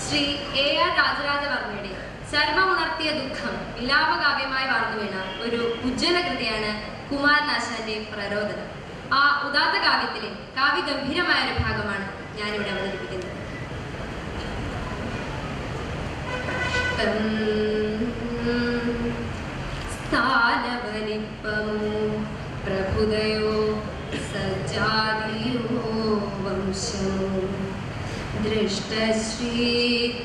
Shri A.R. രാജരാജവർമ്മയുടെ ചർമ്മമുണർത്തിയ ദുഃഖം വിലാപകാവ്യമായി വളർന്നു വീണ ഒരു ഉജ്ജ്വല കൃതിയാണ് കുമാരനാശാന്റെ പ്രരോദനം. ആ ഉദാത്ത കാവ്യത്തിലെ കാവ്യഗംഭീരമായ ഒരു ഭാഗമാണ് ഞാനിവിടെ അവതരിപ്പിക്കുന്നത്. സ്ഥാനവലിപ്പമോ പ്രഭുതയോ സജ്ജാതിയോ വംശമോ ദൃഷ്ടശ്രീ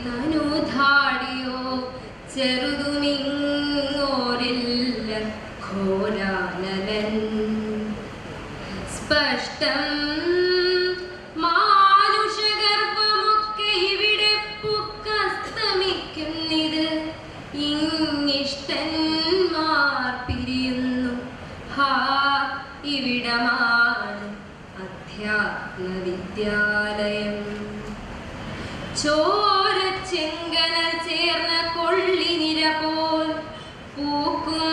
തനുധാടിയോ ചെറുതുമിങ്ങോരില്ല ഘോരാനലൻ സ്പഷ്ടം മാനുഷഗർഭമൊക്കെ ഇവിടെ പുക്കസ്തമിക്കുന്നിത് ഇങ്ങിഷ്ടന്മാർ പിരിയുന്നു ഹാ ഇവിടമാണ് അധ്യാത്മവിദ്യാലയം. ചോരച്ചെങ്കനൽ ചേർന്ന കൊള്ളിനിര പോൽ പൂക്കും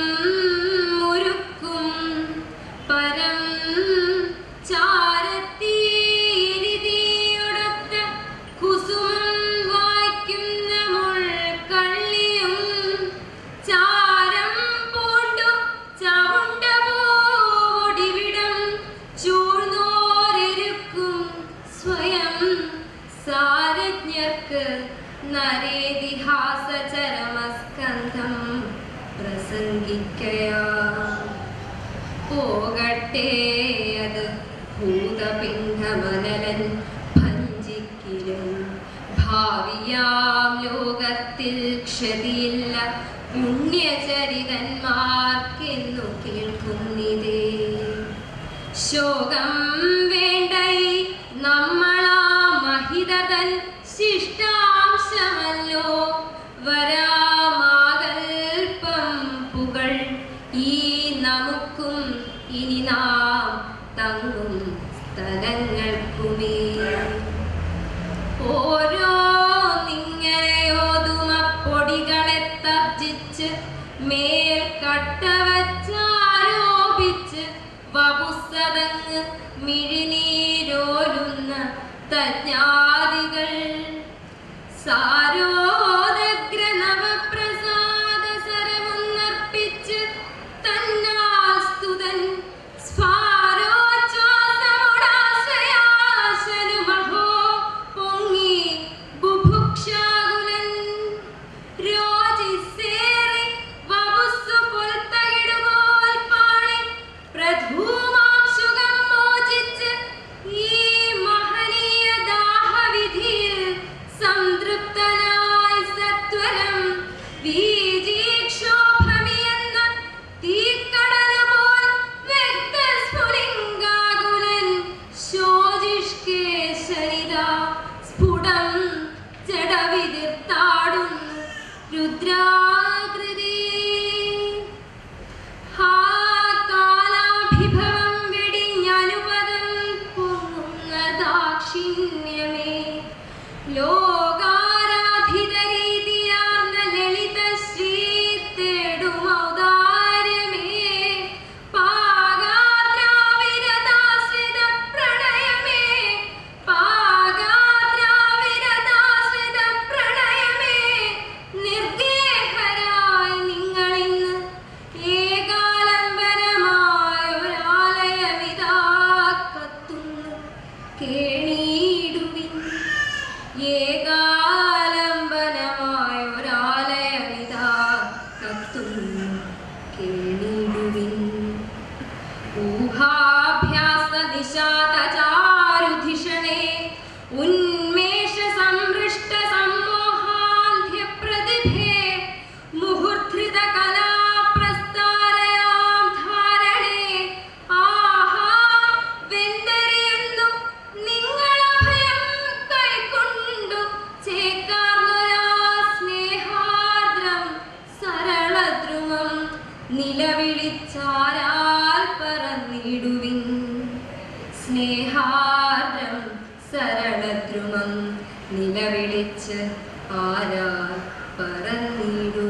മുരുക്കും പരം ചാരത്തീരിതിയൊടൊത്ത കുസുമം വായിക്കുന്ന മുൾക്കള്ളിയും ചാരം പൂണ്ടു ചവുണ്ട പോടിവിടം ചൂഴ്ന്നോരെരുക്കും സ്വയം സാരജ്ഞർക്ക് നരേതിഹാസ ചരമസ്കന്ധം പ്രസംഗിക്കയാ പോകട്ടെ അത് ഭൂതപിണ്ഡമനലൻ ഭഞ്ജിക്കിലും ഭാവിയാം ലോകത്തിൽ ക്ഷതിയില്ല പുണ്യചരിതന്മാർക്കെന്നു കേൾക്കുന്നിതേ. ശോകം വേണ്ടൈ നമ്മളാ മഹിതതൻ ശിഷ്ടാംശമല്ലോ വരാമാകൽപ്പം പുകൾ ഈ നമുക്കും ഇനി നാം തങ്ങും സ്ഥലങ്ങൾക്കുമേ. ഓരോ നിങ്ങനെയോതുമപ്പൊടികളെ തർജിച്ച് മേൽ കട്ടവച്ചാരോപിച്ച് വപുസ്സതങ്ങ് മിഴിനീരോലുന്ന തജ്ഞാദികൾ സാരോദഗ്ര നവപ്രസാദ സരമൊന്നർപ്പിച്ച് തന്നാൽ സ്തുതൻ സ്ഫാരോച്ഛ്വാസമുടാശ്രയാശനുമഹോ പൊങ്ങി ബുഭുക്ഷാകുലൻ രോജിസേറി വപുസ്സു പുൽത്തകിടുപോൽ പാളി പ്രധൂമാംശുകം മോചിച്ച് ഈ മഹനീയ ദാഹവിധിയിൽ സംതൃപ്തനായി സത്വരം വീജീക്ഷോഭമിയെന്ന തീക്കടലുപോൽ വ്യക്തസ്ഫുലിംഗാകുലൻ ശോജിഷ്കേശനിതാ സ്ഫുടം ജഡവിതിർത്താടുന്നു രുദ്രാകൃതി. ഹാ കാലാഭിഭവം വെടിഞ്ഞനുപദം പൊങ്ങുന്ന ദാക്ഷിണ്യമേ ലോകാരാധിത രീതിയാർന്ന ലളിതശ്രീ തേടുമൗദാര്യമേ പാഗാദ്രാവിരതാശ്രിത പ്രണയമേ പാഗാദ്രാവിരതാശ്രിത പ്രണയമേ നിർഗേഹരായി നിങ്ങളിന്ന് ഏകാലംബനമായൊരാലയമിതാ കത്തുന്നു കേണീടുവിൻ. ഏകാലംബനമായൊരാലയമിതാ കത്തുന്നു കേണീടുവിൻ. ഊഹാഭ്യാസ നിശാതചാരുധിഷണേ ഉന്മേഷ സംഹൃഷ്ട സമ്മോഹാന്ധ്യ പ്രതിഭേ മുഹുർധൃത കലാപ്രസ്താരയാം ധാരണേ ആഹാ വെന്തരിയുന്നു നിങ്ങളഭയം കൈക്കൊണ്ടു ചേക്കാർന്നൊരാ സ്നേഹാർദ്രം സരളദ്രുമം നിലവിളിച്ചാരാൽ പറന്നിടുവിൻ. സ്നേഹാർദ്രം സരളദ്രുമം നിലവിളിച്ച് ആരാൽ പറന്നിടുവിൻ.